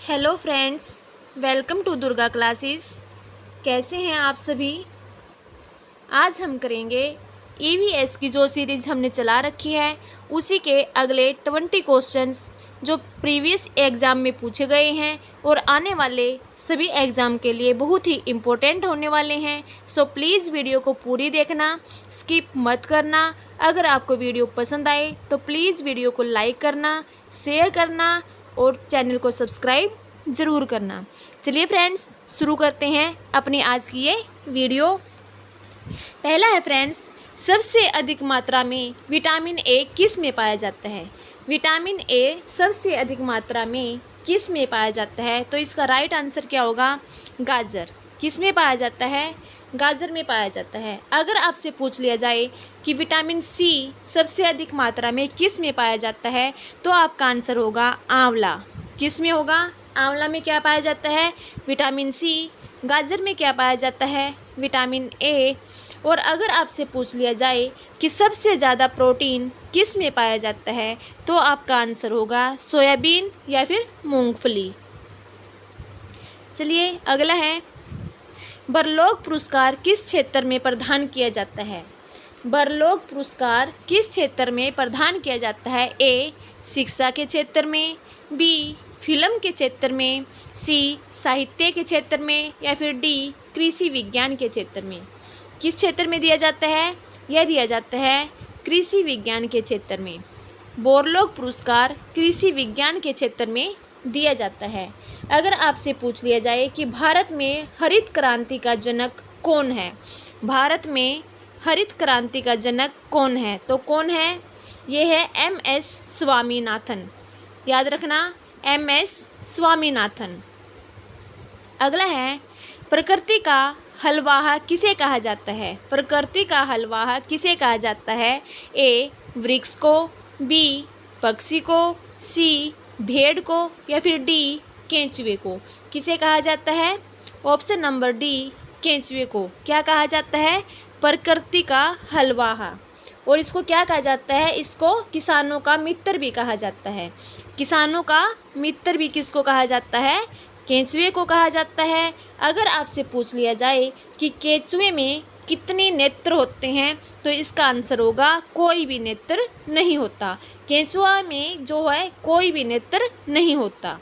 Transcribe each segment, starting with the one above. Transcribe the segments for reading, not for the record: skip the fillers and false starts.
Hello friends, welcome to Durga classes. कैसे हैं आप सभी। आज हम करेंगे ईवीएस की जो सीरीज़ हमने चला रखी है उसी के अगले 20 क्वेश्चंस जो प्रीवियस एग्ज़ाम में पूछे गए हैं और आने वाले सभी एग्ज़ाम के लिए बहुत ही इम्पोर्टेंट होने वाले हैं। सो प्लीज़ वीडियो को पूरी देखना, स्किप मत करना। अगर आपको वीडियो पसंद आए तो प्लीज़ वीडियो को लाइक करना, शेयर करना और चैनल को सब्सक्राइब ज़रूर करना। चलिए फ्रेंड्स, शुरू करते हैं अपनी आज की ये वीडियो। पहला है फ्रेंड्स, सबसे अधिक मात्रा में विटामिन ए किस में पाया जाता है। विटामिन ए सबसे अधिक मात्रा में किस में पाया जाता है, तो इसका राइट आंसर क्या होगा, गाजर। किस में पाया जाता है, गाजर में पाया जाता है। अगर आपसे पूछ लिया जाए कि विटामिन सी सबसे अधिक मात्रा में किस में पाया जाता है, तो आपका आंसर होगा आंवला। किस में होगा, आंवला में क्या पाया जाता है, विटामिन सी। गाजर में क्या पाया जाता है, विटामिन ए। और अगर आपसे पूछ लिया जाए कि सबसे ज़्यादा प्रोटीन किस में पाया जाता है, तो आपका आंसर होगा सोयाबीन या फिर मूंगफली। चलिए अगला है, बरलोग पुरस्कार किस क्षेत्र में प्रदान किया जाता है। बरलोग पुरस्कार किस क्षेत्र में प्रदान किया जाता है। ए शिक्षा के क्षेत्र में, बी फिल्म के क्षेत्र में, सी साहित्य के क्षेत्र में या फिर डी कृषि विज्ञान के क्षेत्र में। किस क्षेत्र में दिया जाता है, यह दिया जाता है कृषि विज्ञान के क्षेत्र में। बोरलॉग पुरस्कार कृषि विज्ञान के क्षेत्र में दिया जाता है। अगर आपसे पूछ लिया जाए कि भारत में हरित क्रांति का जनक कौन है, भारत में हरित क्रांति का जनक कौन है, तो कौन है, ये है MS स्वामीनाथन। याद रखना, MS स्वामीनाथन। अगला है, प्रकृति का हलवाहा किसे कहा जाता है। प्रकृति का हलवाहा किसे कहा जाता है। ए वृक्ष को, बी पक्षी को, सी भेड़ को या फिर डी केंचुए को। किसे कहा जाता है, ऑप्शन नंबर डी केंचुए को। क्या कहा जाता है, प्रकृति का हलवाहा। और इसको क्या कहा जाता है, इसको किसानों का मित्र भी कहा जाता है। किसानों का मित्र भी किसको कहा जाता है, केंचुए को कहा जाता है। अगर आपसे पूछ लिया जाए कि केंचुए में कितने नेत्र होते हैं, तो इसका आंसर होगा कोई भी नेत्र नहीं होता। केंचुआ में जो है कोई भी नेत्र नहीं होता।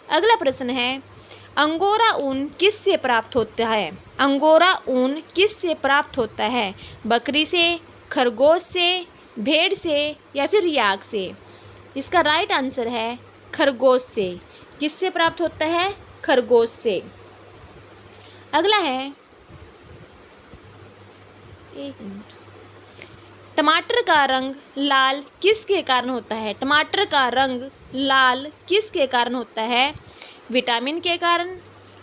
अगला प्रश्न है, अंगोरा ऊन किस से प्राप्त होता है। अंगोरा ऊन किस से प्राप्त होता है, बकरी से, खरगोश से, भेड़ से या फिर याक से। इसका राइट आंसर है खरगोश से। किससे प्राप्त होता है, खरगोश से। अगला है, एक मिनट, टमाटर का रंग लाल किसके कारण होता है। टमाटर का रंग लाल किसके कारण होता है, विटामिन के कारण,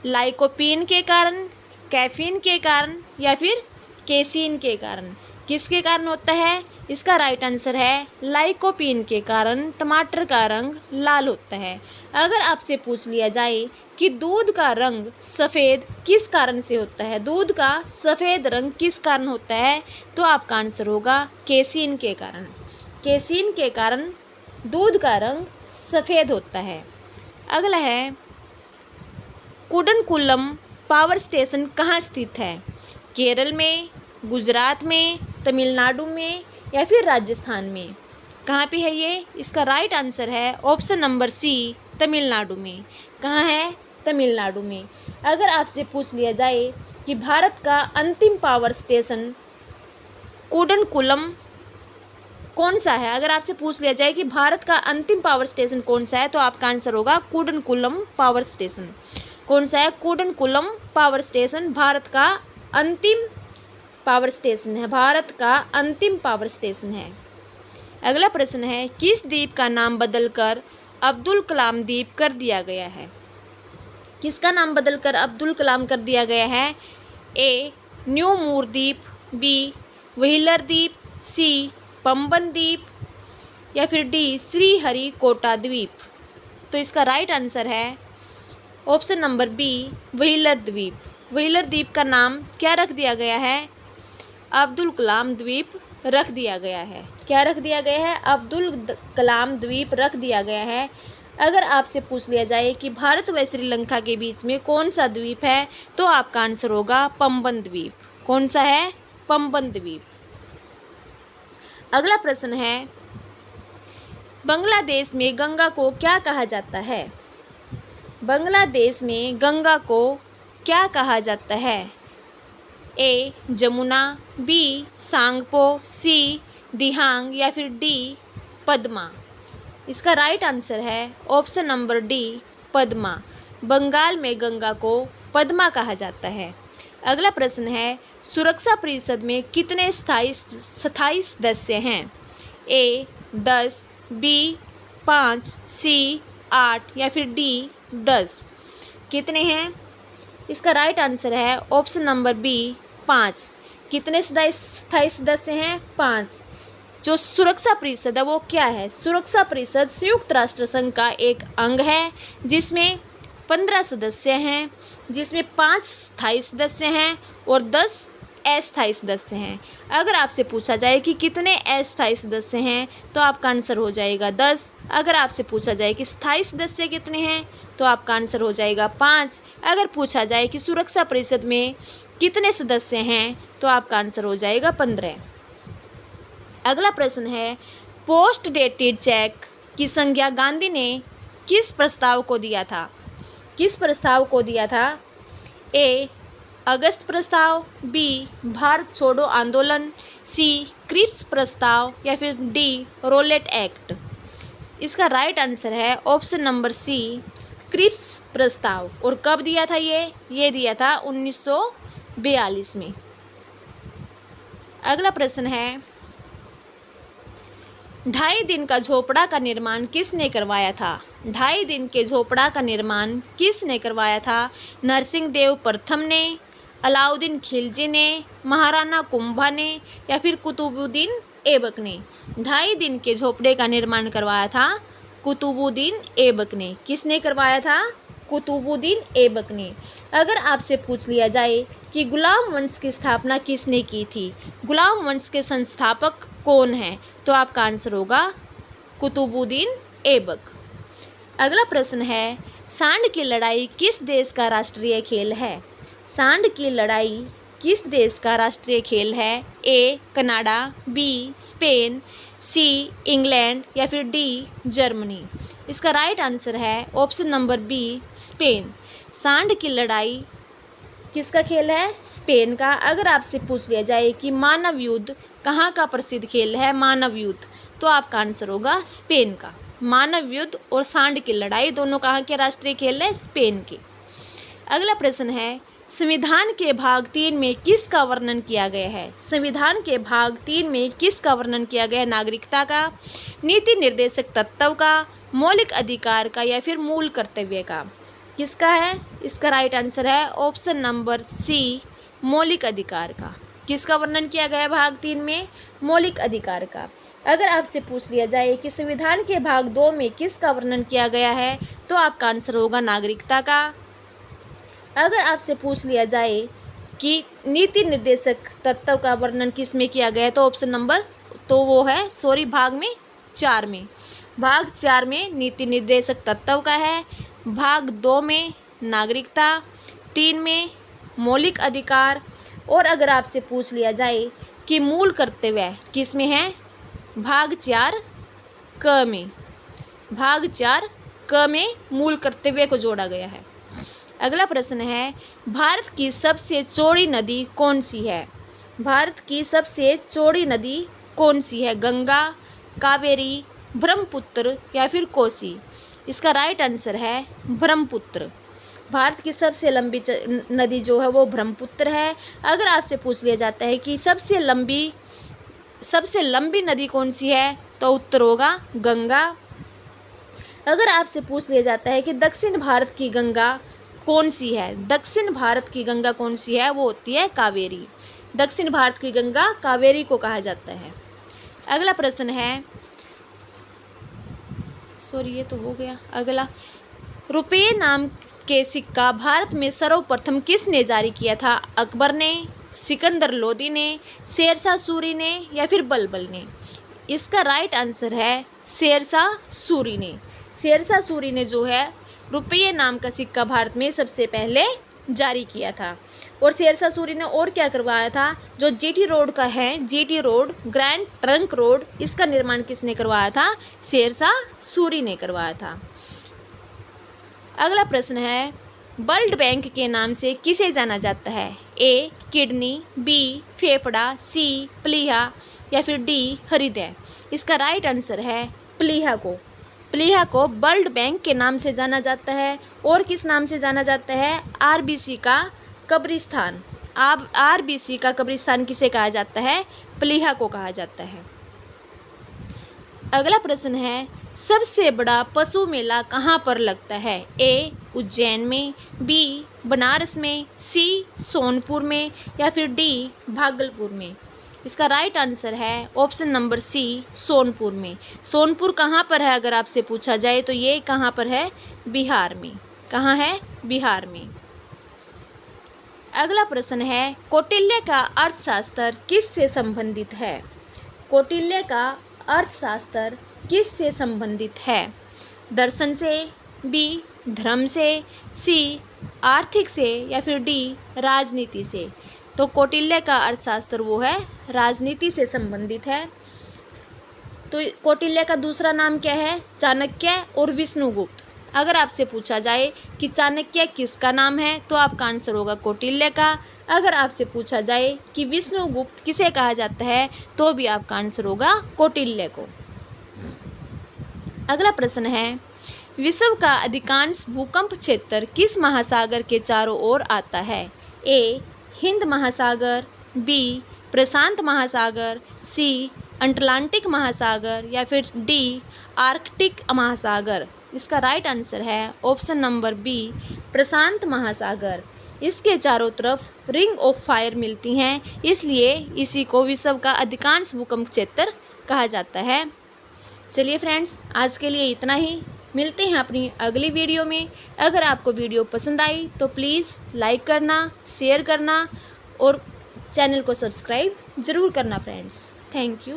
लाइकोपीन के कारण, कैफीन के कारण या फिर केसीन के कारण। किसके कारण होता है, इसका राइट आंसर है लाइकोपीन के कारण टमाटर का रंग लाल होता है। अगर आपसे पूछ लिया जाए कि दूध का रंग सफ़ेद किस कारण से होता है, दूध का सफ़ेद रंग किस कारण होता है, तो आपका आंसर होगा केसीन के कारण। केसीन के कारण दूध का रंग सफ़ेद होता है। अगला है, कुडनकुलम पावर स्टेशन कहाँ स्थित है। केरल में, गुजरात में, तमिलनाडु में या फिर राजस्थान में। कहाँ पे है ये, इसका राइट आंसर है ऑप्शन नंबर सी तमिलनाडु में। कहाँ है, तमिलनाडु में। अगर आपसे पूछ लिया जाए कि भारत का अंतिम पावर स्टेशन कुडनकुलम कौन सा है, अगर आपसे पूछ लिया जाए कि भारत का अंतिम पावर स्टेशन कौन सा है, तो आपका आंसर होगा कुडनकुलम पावर स्टेशन। कौन सा है, कुडनकुलम पावर स्टेशन भारत का अंतिम पावर स्टेशन है, भारत का अंतिम पावर स्टेशन है। अगला प्रश्न है, किस द्वीप का नाम बदलकर अब्दुल कलाम द्वीप कर दिया गया है। किसका नाम बदलकर अब्दुल कलाम कर दिया गया है। ए न्यू मूर द्वीप, बी व्हीलर द्वीप, सी पंबन द्वीप या फिर डी श्रीहरिकोटा द्वीप। तो इसका राइट आंसर है ऑप्शन नंबर बी व्हीलर द्वीप। व्हीलर द्वीप का नाम क्या रख दिया गया है, अब्दुल कलाम द्वीप रख दिया गया है। क्या रख दिया गया है, अब्दुल कलाम द्वीप रख दिया गया है। अगर आपसे पूछ लिया जाए कि भारत व श्रीलंका के बीच में कौन सा द्वीप है, तो आपका आंसर होगा पंबन द्वीप। कौन सा है? पंबन द्वीप। अगला प्रश्न है, बांग्लादेश में गंगा को क्या कहा जाता है? बांग्लादेश में गंगा को क्या कहा जाता है? A Jamuna, B Tsangpo, C Dihang या फिर डी पद्मा। इसका राइट आंसर है option number D Padma. Bengal में गंगा को पद्मा कहा जाता है। अगला प्रश्न है, सुरक्षा परिषद में कितने स्थायी सदस्य हैं? ए 10, बी 5, सी 8 या फिर डी 10। कितने हैं? इसका राइट आंसर है ऑप्शन नंबर बी 5। कितने स्थायी सदस्य हैं? 5। जो सुरक्षा परिषद है वो क्या है? सुरक्षा परिषद संयुक्त राष्ट्र संघ का एक अंग है जिसमें 15 सदस्य हैं, जिसमें 5 स्थायी सदस्य हैं और 10 अस्थायी सदस्य हैं। अगर आपसे पूछा जाए कि कितने अस्थायी सदस्य हैं तो आपका आंसर हो जाएगा 10। अगर आपसे पूछा जाए कि स्थायी सदस्य कितने हैं तो आपका आंसर हो जाएगा 5। अगर पूछा जाए कि सुरक्षा परिषद में कितने सदस्य हैं तो आपका आंसर हो जाएगा 15। अगला प्रश्न है, पोस्ट डेटेड चेक की संज्ञा गांधी ने किस प्रस्ताव को दिया था? किस प्रस्ताव को दिया था? ए अगस्त प्रस्ताव, बी भारत छोड़ो आंदोलन, सी क्रिप्स प्रस्ताव या फिर डी रोलेट एक्ट। इसका राइट आंसर है ऑप्शन नंबर सी क्रिप्स प्रस्ताव। और कब दिया था ये दिया था 1942 में। अगला प्रश्न है, 2.5 दिन का झोपड़ा का निर्माण किसने करवाया था? 2.5 दिन के झोपड़ा का निर्माण किसने करवाया था? नरसिंह देव प्रथम ने, अलाउद्दीन खिलजी ने, महाराणा कुंभा ने या फिर कुतुबुद्दीन ऐबक ने? 2.5 दिन के झोपड़े का निर्माण करवाया था कुतुबुद्दीन ऐबक ने। किसने करवाया था? कुतुबुद्दीन ऐबक ने। अगर आपसे पूछ लिया जाए कि गुलाम वंश की स्थापना किसने की थी, गुलाम वंश के संस्थापक कौन हैं, तो आपका आंसर होगा कुतुबुद्दीन ऐबक। अगला प्रश्न है, सांड की लड़ाई किस देश का राष्ट्रीय खेल है? सांड की लड़ाई किस देश का राष्ट्रीय खेल है? A Canada, B Spain, C England या फिर डी जर्मनी। इसका राइट आंसर है ऑप्शन नंबर बी स्पेन। सांड की लड़ाई किसका खेल है? स्पेन का। अगर आपसे पूछ लिया जाए कि मानव युद्ध कहाँ का प्रसिद्ध खेल है, मानव युद्ध, तो आपका आंसर होगा स्पेन का। मानव युद्ध और सांड की लड़ाई दोनों कहाँ के राष्ट्रीय खेल है? स्पेन के। अगला प्रश्न है, संविधान के भाग 3 में किसका वर्णन किया गया है? संविधान के भाग 3 में किसका वर्णन किया गया है? नागरिकता का, नीति निर्देशक तत्व का, मौलिक अधिकार का या फिर मूल कर्तव्य का? किसका है? इसका राइट आंसर है ऑप्शन नंबर सी मौलिक अधिकार का। किसका वर्णन किया गया है भाग 3 में? मौलिक अधिकार का। अगर आपसे पूछ लिया जाए कि संविधान के भाग 2 में किसका वर्णन किया गया है, तो आपका आंसर होगा नागरिकता का। अगर आपसे पूछ लिया जाए कि नीति निर्देशक तत्व का वर्णन किस में किया गया है, तो ऑप्शन नंबर भाग 4 में। भाग 4 में नीति निर्देशक तत्व का है, भाग 2 में नागरिकता, 3 में मौलिक अधिकार। और अगर आपसे पूछ लिया जाए कि मूल कर्तव्य किस में है, भाग 4 क में। भाग 4 क में मूल कर्तव्य को जोड़ा गया है। अगला प्रश्न है, भारत की सबसे चौड़ी नदी कौन सी है? भारत की सबसे चौड़ी नदी कौन सी है? गंगा, कावेरी, ब्रह्मपुत्र या फिर कोसी? इसका राइट आंसर है ब्रह्मपुत्र। भारत की सबसे लंबी नदी जो है वो ब्रह्मपुत्र है। अगर आपसे पूछ लिया जाता है कि सबसे लंबी नदी कौन सी है, तो उत्तर होगा गंगा। अगर आपसे पूछ लिया जाता है कि दक्षिण भारत की गंगा कौन सी है, दक्षिण भारत की गंगा कौन सी है, वो होती है कावेरी। दक्षिण भारत की गंगा कावेरी को कहा जाता है। अगला प्रश्न है, ये तो हो गया। अगला, रुपये नाम के सिक्का भारत में सर्वप्रथम किसने जारी किया था? अकबर ने, सिकंदर लोदी ने, शेरशाह सूरी ने या फिर बलबल ने? इसका राइट आंसर है शेरशाह सूरी ने। शेरशाह सूरी ने जो है रुपये नाम का सिक्का भारत में सबसे पहले जारी किया था। और शेरशाह सूरी ने और क्या करवाया था, जो जीटी रोड का है, GT road grand trunk road, इसका निर्माण किसने करवाया था, शेरशाह सूरी ने करवाया था। अगला प्रश्न है, वर्ल्ड बैंक के नाम से किसे जाना जाता है, ए किडनी, बी फेफड़ा, सी प्लीहा या फिर डी हृदय। इसका राइट आंसर है प्लीहा को। प्लीहा को वर्ल्ड बैंक के नाम से जाना जाता है। और किस नाम से जाना जाता है, आरबीसी का कब्रिस्तान। अब आरबीसी का कब्रिस्तान किसे कहा जाता है, प्लीहा को कहा जाता है। अगला प्रश्न है, सबसे बड़ा पशु मेला कहाँ पर लगता है, ए उज्जैन में, बी बनारस में, सी सोनपुर में या फिर डी भागलपुर में। इसका राइट आंसर है ऑप्शन नंबर सी सोनपुर में। सोनपुर कहाँ पर है अगर आपसे पूछा जाए तो ये कहाँ पर है, बिहार में। कहाँ है, बिहार में। अगला प्रश्न है, कौटिल्य का अर्थशास्त्र किससे संबंधित है, कौटिल्य का अर्थशास्त्र किससे संबंधित है, दर्शन से, बी धर्म से, सी आर्थिक से या फिर डी राजनीति से। तो कौटिल्य का अर्थशास्त्र वो है राजनीति से संबंधित है। तो कौटिल्य का दूसरा नाम क्या है, चाणक्य और विष्णुगुप्त। अगर आपसे पूछा जाए कि चाणक्य किसका नाम है तो आपका आंसर होगा कौटिल्य का। अगर आपसे पूछा जाए कि विष्णुगुप्त किसे कहा जाता है तो भी आपका आंसर होगा कौटिल्य को। अगला प्रश्न है, विश्व का अधिकांश भूकंप क्षेत्र किस महासागर के चारों ओर आता है, ए हिंद महासागर, बी प्रशांत महासागर, सी अटलांटिक महासागर या फिर डी आर्कटिक महासागर। इसका राइट आंसर है ऑप्शन नंबर बी प्रशांत महासागर। इसके चारों तरफ रिंग ऑफ फायर मिलती हैं, इसलिए इसी को विश्व का अधिकांश भूकंप क्षेत्र कहा जाता है। चलिए फ्रेंड्स, आज के लिए इतना ही। मिलते हैं अपनी अगली वीडियो में। अगर आपको वीडियो पसंद आई तो प्लीज़ लाइक करना, शेयर करना और चैनल को सब्सक्राइब ज़रूर करना फ्रेंड्स। Thank you.